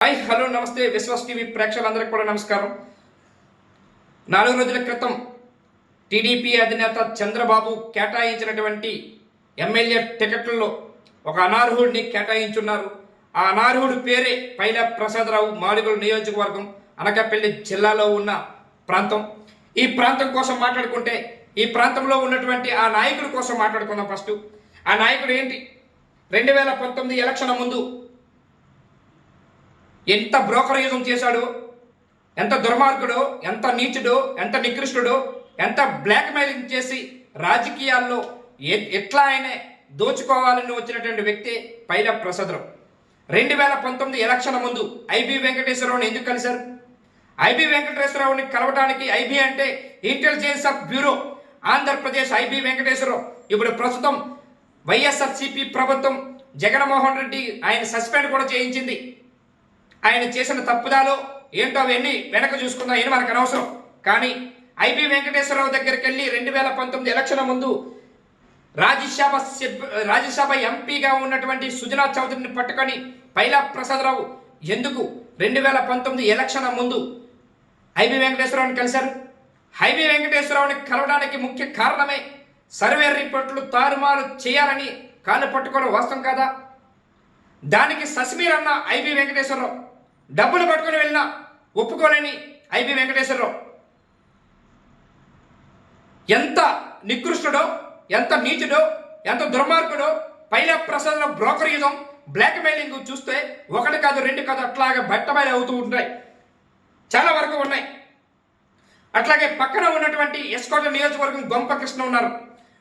Hi hello నమస్తే Vishwas TV ప్రేక్షకులందరికీ కూడా నమస్కారం. 4 రోజుల క్రితం టీడీపీ అధినేత చంద్రబాబు కేటాయించినటువంటి ఎమ్మెల్యే టికెట్లలో ఒక అనర్హుడిని కేటాయించున్నారు. ఆ అనర్హుడి పేరే పైలా ప్రసాదరావు. మాడుగుల నియోజకవర్గం అనకాపల్లి జిల్లాలో ఉన్న ప్రాంతం. ఈ ప్రాంతం కోసం మాట్లాడుకుంటే ఈ ప్రాంతంలో ఉన్నటువంటి ఆ నాయకుడి కోసం మాట్లాడుకుందాం. ఫస్ట్ ఆ నాయకుడు ఏంటి? 2019 ఎలక్షన్ ముందు ఎంత బ్రోకరేజం చేశాడో, ఎంత దుర్మార్గుడో, ఎంత నీచుడో, ఎంత నికృష్టుడో, ఎంత బ్లాక్మెయిలింగ్ చేసి రాజకీయాల్లో ఎట్లా ఆయనే దోచుకోవాలని వచ్చినటువంటి వ్యక్తి పైలా ప్రసాదరావు. 2019 ఎలక్షన్ ముందు ఐబీ వెంకటేశ్వరరావుని ఎందుకు కలిశారు? ఐబీ వెంకటేశ్వరరావుని కలవడానికి, ఐబీ అంటే intelligence of bureau Andhra Pradesh IB Venkateswararao ఇప్పుడు ప్రస్తుతం వైఎస్ఆర్సీపీ ప్రభుత్వం జగన్మోహన్ రెడ్డి ఆయన సస్పెండ్ కూడా చేయించింది. ఆయన చేసిన తప్పుదాలు ఏంటో అవన్నీ వెనక చూసుకుందాం, ఏం మనకు అనవసరం. కానీ ఐబీ వెంకటేశ్వరరావు దగ్గరికి వెళ్ళి 2019 ఎలక్షన్ ముందు రాజ్యసభ ఎంపీగా ఉన్నటువంటి సుజనా చౌదరిని పట్టుకొని పైలా ప్రసాదరావు ఎందుకు 2019 ఎలక్షన్ ముందు ఐబీ వెంకటేశ్వరరావుని కలిశారు? ఐబీ వెంకటేశ్వరరావుని కలవడానికి ముఖ్య కారణమే సర్వే రిపోర్టులు తారుమారు చేయాలని కాళ్ళు పట్టుకోవడం వాస్తవం కాదా? దానికి సస్మీర్ అన్న ఐబీ వెంకటేశ్వరరావు, డబ్బులు పట్టుకుని వెళ్ళినా ఒప్పుకోలేని ఐబీ వెంకటేశ్వరరావు ఎంత నికృష్టుడో, ఎంత నీచుడో, ఎంత దుర్మార్గుడో. పైలా ప్రసాదరావు బ్రోకరిజం, బ్లాక్మెయిలింగ్ చూస్తే ఒకటి కాదు, రెండు కాదు, అట్లాగే బట్టబయలు అవుతూ ఉంటాయి, చాలా వరకు ఉన్నాయి. అట్లాగే పక్కన ఉన్నటువంటి ఎస్కోట నియోజకవర్గం గొంపకృష్ణ ఉన్నారు.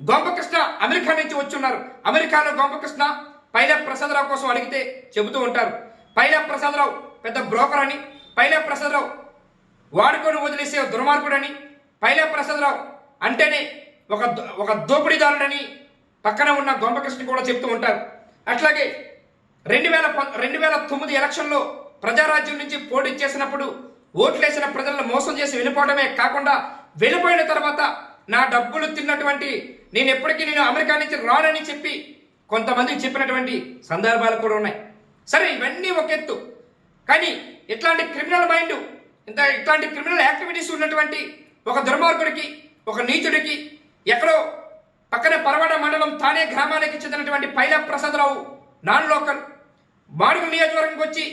గొంపకృష్ణ అమెరికా నుంచి వచ్చి ఉన్నారు. అమెరికాలో గొంపకృష్ణ పైలా ప్రసాదరావు కోసం అడిగితే చెబుతూ ఉంటారు, పైలా ప్రసాదరావు పెద్ద బ్రోకర్ అని, పైలా ప్రసాదరావు వాడుకొని వదిలేసే దుర్మార్గుడని, పైలా ప్రసాదరావు అంటేనే ఒక దోపిడీదారుడని పక్కన ఉన్న గొంపకృష్ణ కూడా చెప్తూ ఉంటారు. అట్లాగే 2009 ఎలక్షన్లో ప్రజారాజ్యం నుంచి పోటీ చేసినప్పుడు ఓట్లేసిన ప్రజలను మోసం చేసి వెళ్ళిపోవడమే కాకుండా, వెళ్ళిపోయిన తర్వాత నా డబ్బులు తిన్నటువంటి నేను అమెరికా నుంచి రానని చెప్పి కొంతమందికి చెప్పినటువంటి సందర్భాలు కూడా ఉన్నాయి. సరే, ఇవన్నీ ఒక ఎత్తు. కానీ ఇట్లాంటి క్రిమినల్ మైండ్, ఇట్లాంటి క్రిమినల్ యాక్టివిటీస్ ఉన్నటువంటి ఒక దుర్మార్గుడికి, ఒక నీచుడికి ఎక్కడో పక్కన పరవాడ మండలం తానే గ్రామానికి చెందినటువంటి పైలా ప్రసాదరావు నాన్ లోకల్ మాడుగుల నియోజకవర్గంకి వచ్చి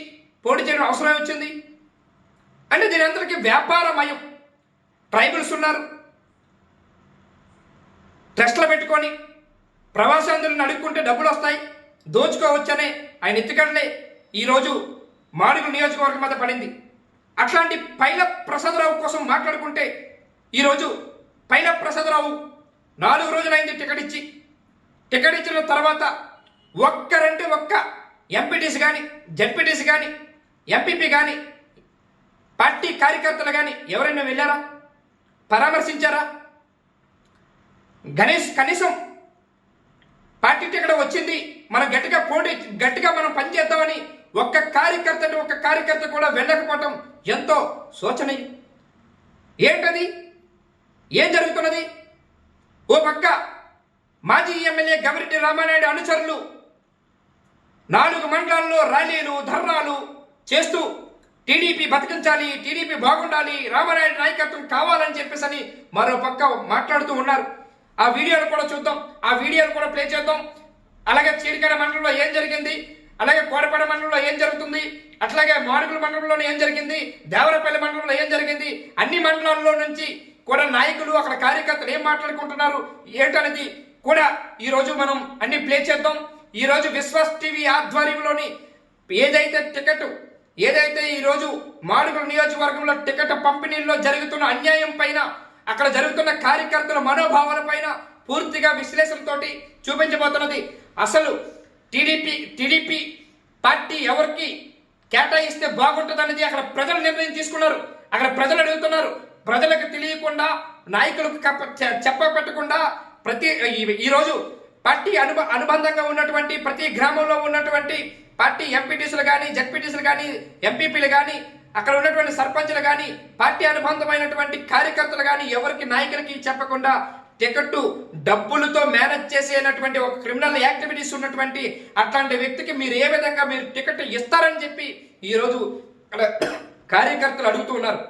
పోటీ చేయడం అవసరం వచ్చింది అంటే దీని అందరికీ వ్యాపారమయం. ట్రైబల్స్ ఉన్నారు, ట్రస్ట్లో పెట్టుకొని ప్రవాసాంధ్రులను అడుక్కుంటే డబ్బులు వస్తాయి, దోచుకోవచ్చనే ఆయన ఎత్తుకడలే ఈరోజు మాడుగుల నియోజకవర్గం మీద పడింది. అట్లాంటి పైలా ప్రసాదరావు కోసం మాట్లాడుకుంటే ఈరోజు పైలా ప్రసాదరావు 4 రోజులైంది టికెట్ ఇచ్చిన తర్వాత ఒక్క ఎంపీటీసీ కానీ, జడ్పీటీసీ కానీ, ఎంపీపీ కానీ, పార్టీ కార్యకర్తలు కానీ ఎవరైనా వెళ్ళారా? పరామర్శించారా? కనీసం పార్టీ టికెట్ వచ్చింది, మనం గట్టిగా మనం పనిచేద్దామని ఒక్క కార్యకర్త కూడా వెళ్ళకపోవటం ఎంతో శోచనీయం. ఏంటది? ఏం జరుగుతున్నది? ఓ పక్క మాజీ ఎమ్మెల్యే గవిరెడ్డి రామానాయుడు అనుచరులు 4 మండలాల్లో ర్యాలీలు, ధర్నాలు చేస్తూ టీడీపీ బతికించాలి, టీడీపీ బాగుండాలి, రామానాయుడు నాయకత్వం కావాలని చెప్పేసి మరో పక్క మాట్లాడుతూ ఉన్నారు. ఆ వీడియోలు కూడా చూద్దాం, ఆ వీడియోలు కూడా ప్లే చేద్దాం. అలాగే చీరికాడ మండలంలో ఏం జరిగింది, అలాగే కోడపేట మండలంలో ఏం జరుగుతుంది, అట్లాగే మాడుగుల మండలంలో ఏం జరిగింది, దేవరపల్లి మండలంలో ఏం జరిగింది, అన్ని మండలాల్లో నుంచి కూడా నాయకులు, అక్కడ కార్యకర్తలు ఏం మాట్లాడుకుంటున్నారు ఏంటనేది కూడా ఈరోజు మనం అన్ని ప్లే చేద్దాం. ఈరోజు విశ్వాస్ టీవీ ఆధ్వర్యంలోని ఏదైతే ఈరోజు మాడుగుల నియోజకవర్గంలో టికెట్ పంపిణీలో జరుగుతున్న అన్యాయం పైన, అక్కడ జరుగుతున్న కార్యకర్తల మనోభావాల పైన పూర్తిగా విశ్లేషణతోటి చూపించబోతున్నది. అసలు టీడీపీ పార్టీ ఎవరికి కేటాయిస్తే బాగుంటుంది అనేది అక్కడ ప్రజలు నిర్ణయం తీసుకున్నారు. అక్కడ ప్రజలు అడుగుతున్నారు. ప్రజలకు తెలియకుండా, నాయకులకు చెప్పపెట్టకుండా ఈరోజు పార్టీ అనుబంధంగా ఉన్నటువంటి ప్రతి గ్రామంలో ఉన్నటువంటి పార్టీ ఎంపీటీసీలు కానీ, జడ్పీటీసీలు కానీ, ఎంపీపీలు కానీ, అక్కడ ఉన్నటువంటి సర్పంచులు కానీ, పార్టీ అనుబంధమైనటువంటి కార్యకర్తలు కానీ ఎవరికి నాయకులకి చెప్పకుండా టికెట్ డబ్బులతో మేనేజ్ చేసేటువంటి ఒక క్రిమినల్ యాక్టివిటీస్ ఉన్నటువంటి అట్లాంటి వ్యక్తికి మీరు ఏ విధంగా మీరు టికెట్ ఇస్తారని చెప్పి ఈరోజు అక్కడ కార్యకర్తలు అడుగుతూ ఉన్నారు.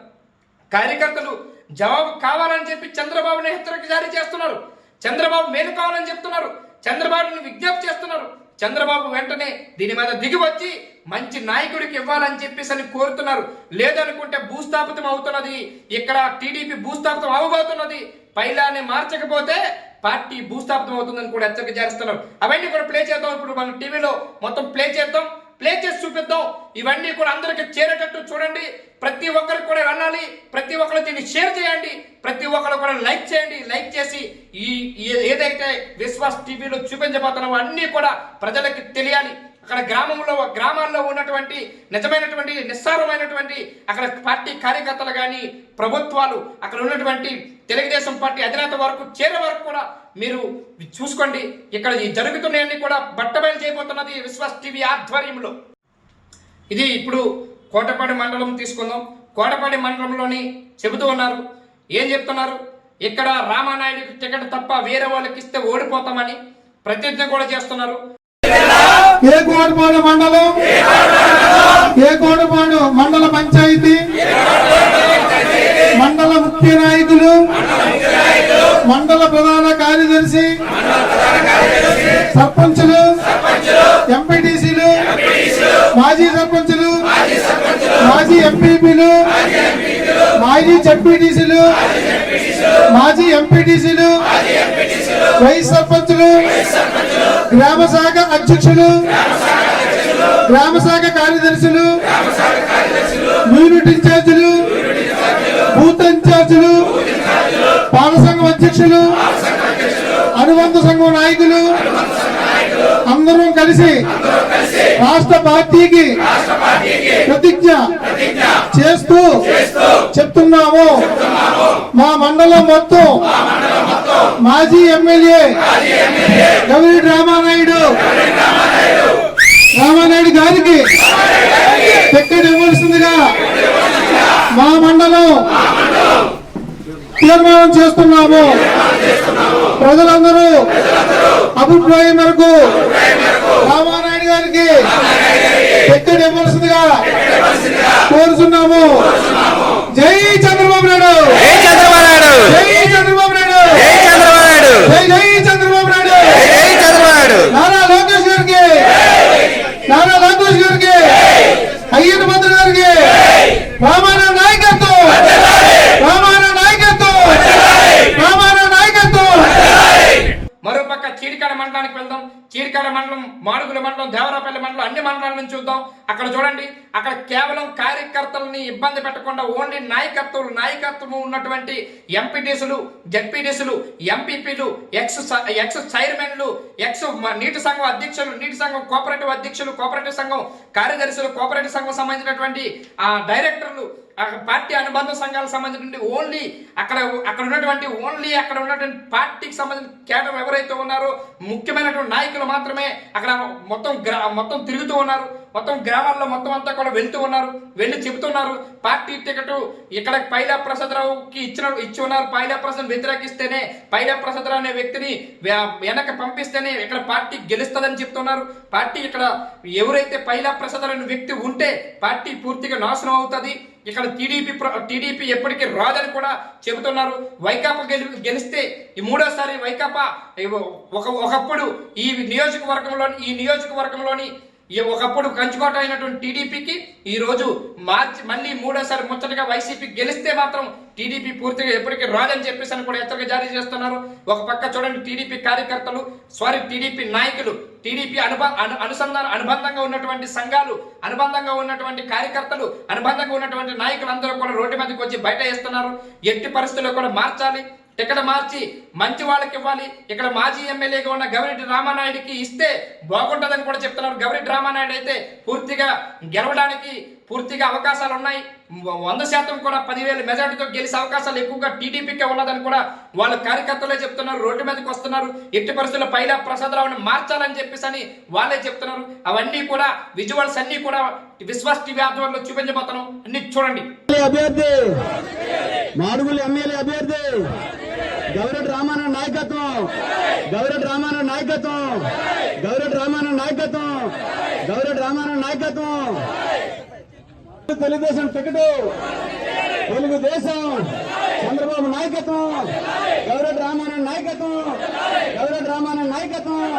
కార్యకర్తలు జవాబు కావాలని చెప్పి చంద్రబాబుని హెచ్చరిక జారీ చేస్తున్నారు. చంద్రబాబు మేలు కావాలని చెప్తున్నారు. చంద్రబాబుని విజ్ఞప్తి చేస్తున్నారు. చంద్రబాబు వెంటనే దీని మీద దిగి వచ్చి మంచి నాయకుడికి ఇవ్వాలని చెప్పేసి అని కోరుతున్నారు. లేదనుకుంటే భూస్థాపితం అవుతున్నది, ఇక్కడ టీడీపీ భూస్థాపితం అవబోతున్నది, పైలాన్ని మార్చకపోతే పార్టీ భూస్థాపితం అవుతుందని కూడా హెచ్చరిక చేస్తున్నారు. అవన్నీ కూడా ప్లే చేద్దాం. ఇప్పుడు మనం టీవీలో మొత్తం ప్లే చేద్దాం, ప్లే చేసి చూపిద్దాం. ఇవన్నీ కూడా అందరికి చేరేటట్టు చూడండి. ప్రతి ఒక్కరికి కూడా వెళ్ళాలి. ప్రతి ఒక్కరు దీన్ని షేర్ చేయండి. ప్రతి ఒక్కరు కూడా లైక్ చేయండి. లైక్ చేసి ఏదైతే విశ్వాస్ టీవీలో చూపించబోతున్నామో అన్నీ కూడా ప్రజలకి తెలియాలి. అక్కడ గ్రామాల్లో ఉన్నటువంటి నిజమైనటువంటి నిస్సారమైనటువంటి అక్కడ పార్టీ కార్యకర్తలు కానీ ప్రభుత్వాలు అక్కడ ఉన్నటువంటి తెలుగుదేశం పార్టీ అధినేత వరకు చేరే వరకు కూడా మీరు చూసుకోండి. ఇక్కడ జరుగుతున్నాయన్నీ కూడా బట్టబయలు చేయబోతున్నది విశ్వాస్ టీవీ ఆధ్వర్యంలో. ఇది ఇప్పుడు కోటపాడి మండలం తీసుకుందాం. కోటపాడి మండలంలోని చెబుతూ ఉన్నారు. ఏం చెప్తున్నారు? ఇక్కడ రామానాయుడికి టికెట్ తప్ప వేరే వాళ్ళకి ఇస్తే ఓడిపోతామని ప్రతిజ్ఞ కూడా చేస్తున్నారు. ఏ కోటపాడు మండలం, ఏ కోటపాడు మండల పంచాయతీ మండల ముఖ్య నాయకులు, మండల ప్రధాన కార్యదర్శి, సర్పంచులు, ఎంపీటీసీలు, మాజీ సర్పంచులు, మాజీ ఎంపీపీలు, మాజీ జడ్పీటీసీలు, మాజీ ఎంపీటీసీలు, వైస్ సర్పంచులు, గ్రామ శాఖ అధ్యక్షులు, గ్రామ శాఖ కార్యదర్శులు, యూనిట్ ఇన్ఛార్జీలు, బూత్ ఇన్ఛార్జీలు, పాల సంఘం అధ్యక్షులు, అనుబంధ సంఘం నాయకులు అందరం కలిసి రాష్ట్ర పార్టీకి ప్రతిజ్ఞ చేస్తూ చెప్తున్నాము. మా మండలం మొత్తం మాజీ ఎమ్మెల్యే గవిరెడ్డి రామానాయుడు గారికి టికెట్ ఇవ్వాల్సిందిగా మా మండలం తీర్మానం చేస్తున్నాము. ప్రజలందరూ అభిప్రాయం మేరకు రామానాయుడు గారికి టికెట్ ఇవ్వాల్సిందిగా కోరుతున్నాము. జై చంద్రబాబు నాయుడు, జై చంద్రబాబు నాయుడు, జై చంద్రబాబు నాయుడు, జై చంద్రబాబు నాయుడు, జై చంద్రబాబు నాయుడు, జై చంద్రబాబు నాయుడు. నారా లోకేష్ గారికి, నారా లోకేష్ గారికి, అయ్యన్న మంత్రి గారికి, రామానాయుడు నాయకత్వం, రామానాయుడు నాయకత్వం, రామానాయుడు నాయకత్వం. మరోపక్క చీడికాడ మండలానికి వెళ్దాం. చీడికాడ మండలం, మాడుగుల మండలం, దేవరాపల్లి మండలం అన్ని మండలాల నుంచి చూద్దాం. అక్కడ చూడండి, అక్కడ కేవలం కార్యకర్తలని ఇబ్బంది పెట్టకుండా ఓన్లీ నాయకత్వం ఉన్నటువంటి ఎంపీటీసులు, జడ్పీటీసులు, ఎంపీపీలు, ఎక్స్ చైర్మన్లు, ఎక్స్ నీటి సంఘం అధ్యక్షులు, నీటి సంఘం కోఆపరేటివ్ అధ్యక్షులు, కోఆపరేటివ్ సంఘం కార్యదర్శులు, కోఆపరేటివ్ సంఘం సంబంధించినటువంటి డైరెక్టర్లు, పార్టీ అనుబంధ సంఘాలకు సంబంధించిన ఓన్లీ అక్కడ ఉన్నటువంటి పార్టీకి సంబంధించిన కేడర్ ఎవరైతే ఉన్నారో ముఖ్యమైనటువంటి నాయకులు మాత్రమే అక్కడ మొత్తం తిరుగుతూ ఉన్నారు. మొత్తం గ్రామాల్లో మొత్తం అంతా కూడా వెళ్తూ ఉన్నారు. వెళ్ళి చెబుతున్నారు పార్టీ టికెట్ ఇక్కడ పైలా ప్రసాద్ రావుకి ఇచ్చి ఉన్నారు. పైలా ప్రసాద్ వ్యతిరేకిస్తేనే, పైలా ప్రసాద్ రావు అనే వ్యక్తిని వెనక పంపిస్తేనే ఇక్కడ పార్టీ గెలుస్తుందని చెప్తున్నారు. పార్టీ ఇక్కడ ఎవరైతే పైలా ప్రసాద్ అనే వ్యక్తి ఉంటే పార్టీ పూర్తిగా నాశనం అవుతుంది. ఇక్కడ టీడీపీ ఎప్పటికీ రాదని కూడా చెబుతున్నారు. వైకాపా గెలిస్తే ఈ మూడోసారి వైకాపా ఒకప్పుడు ఈ నియోజకవర్గంలోని ఒకప్పుడు కంచుకోట అయినటువంటి టీడీపీకి ఈ రోజు మళ్ళీ మూడోసారి ముచ్చటగా వైసీపీ గెలిస్తే మాత్రం టీడీపీ పూర్తిగా ఎప్పటికీ రాదని చెప్పేసి అని కూడా హెచ్చరిక జారీ చేస్తున్నారు. ఒక పక్క చూడండి, టీడీపీ కార్యకర్తలు, టీడీపీ నాయకులు, టీడీపీ అనుబంధంగా ఉన్నటువంటి సంఘాలు, అనుబంధంగా ఉన్నటువంటి కార్యకర్తలు, అనుబంధంగా ఉన్నటువంటి నాయకులు అందరూ కూడా రోడ్డు మీదకి వచ్చి బయట వేస్తున్నారు. ఎట్టి పరిస్థితుల్లో కూడా మార్చాలి, టికెట్ మార్చి మంచి వాళ్ళకి ఇవ్వాలి. ఇక్కడ మాజీ ఎమ్మెల్యేగా ఉన్న గవిరెడ్డి రామానాయుడికి ఇస్తే బాగుంటుందని కూడా చెప్తున్నారు. గవిరెడ్డి రామానాయుడు అయితే పూర్తిగా గెలవడానికి పూర్తిగా అవకాశాలు ఉన్నాయి. 100% కూడా 10,000 మెజార్టీతో గెలిచే అవకాశాలు ఎక్కువగా టీడీపీకే ఉన్నదని కూడా వాళ్ళ కార్యకర్తలే చెప్తున్నారు. రోడ్డు మీదకి వస్తున్నారు. ఎట్టి పరిస్థితుల్లో పైలా ప్రసాద్ రావుని మార్చాలని చెప్పేసి అని వాళ్ళే చెప్తున్నారు. అవన్నీ కూడా విజువల్స్ అన్ని కూడా విశ్వాస్ టీవీ ఆధ్వర్యంలో చూపించబోతున్నాం. అన్ని చూడండి. అభ్యర్థి మాడుగుల ఎమ్మెల్యే అభ్యర్థి గవిరెడ్డి రామానాయుడు గౌరవ రామారావు నాయకత్వం, గౌరవ రామారావు నాయకత్వం, గౌరవ రామారావు నాయకత్వం. తెలుగుదేశం టికెట్, తెలుగుదేశం చంద్రబాబు నాయకత్వం, గౌరవ రామారావు నాయకత్వం, గౌరవ రామారావు నాయకత్వం,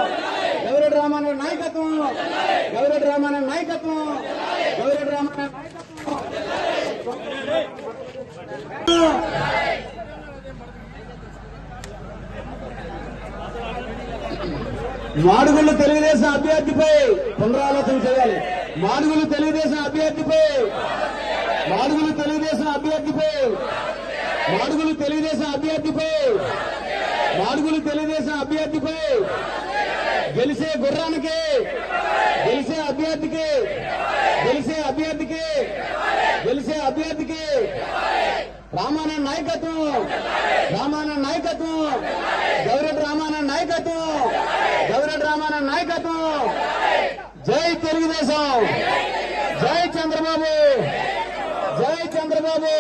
గౌరవ రామారావు నాయకత్వం, గౌరవ రామారావు నాయకత్వం, గౌరవ రామారావు మాడుగుళ్ళు తెలుగుదేశం అభ్యర్థిపై పునరాలోచన చేయాలి. మాడుగుళ్ళు తెలుగుదేశం అభ్యర్థిపై, మాడుగుళ్ళు తెలుగుదేశం అభ్యర్థిపై, మాడుగుళ్ళు తెలుగుదేశం అభ్యర్థిపై, మాడుగుళ్ళు తెలుగుదేశం అభ్యర్థిపై గెలిచే గుర్రానికి, గెలిచే అభ్యర్థికి, గెలిచే అభ్యర్థికి, గెలిచే అభ్యర్థికి రామారావు నాయకత్వం, రామారావు నాయకత్వం, గౌరవ రామారావు నాయకత్వం, గౌరవ రామారావు నాయకత్వం. జై తెలుగుదేశం, జై చంద్రబాబు, జై చంద్రబాబు.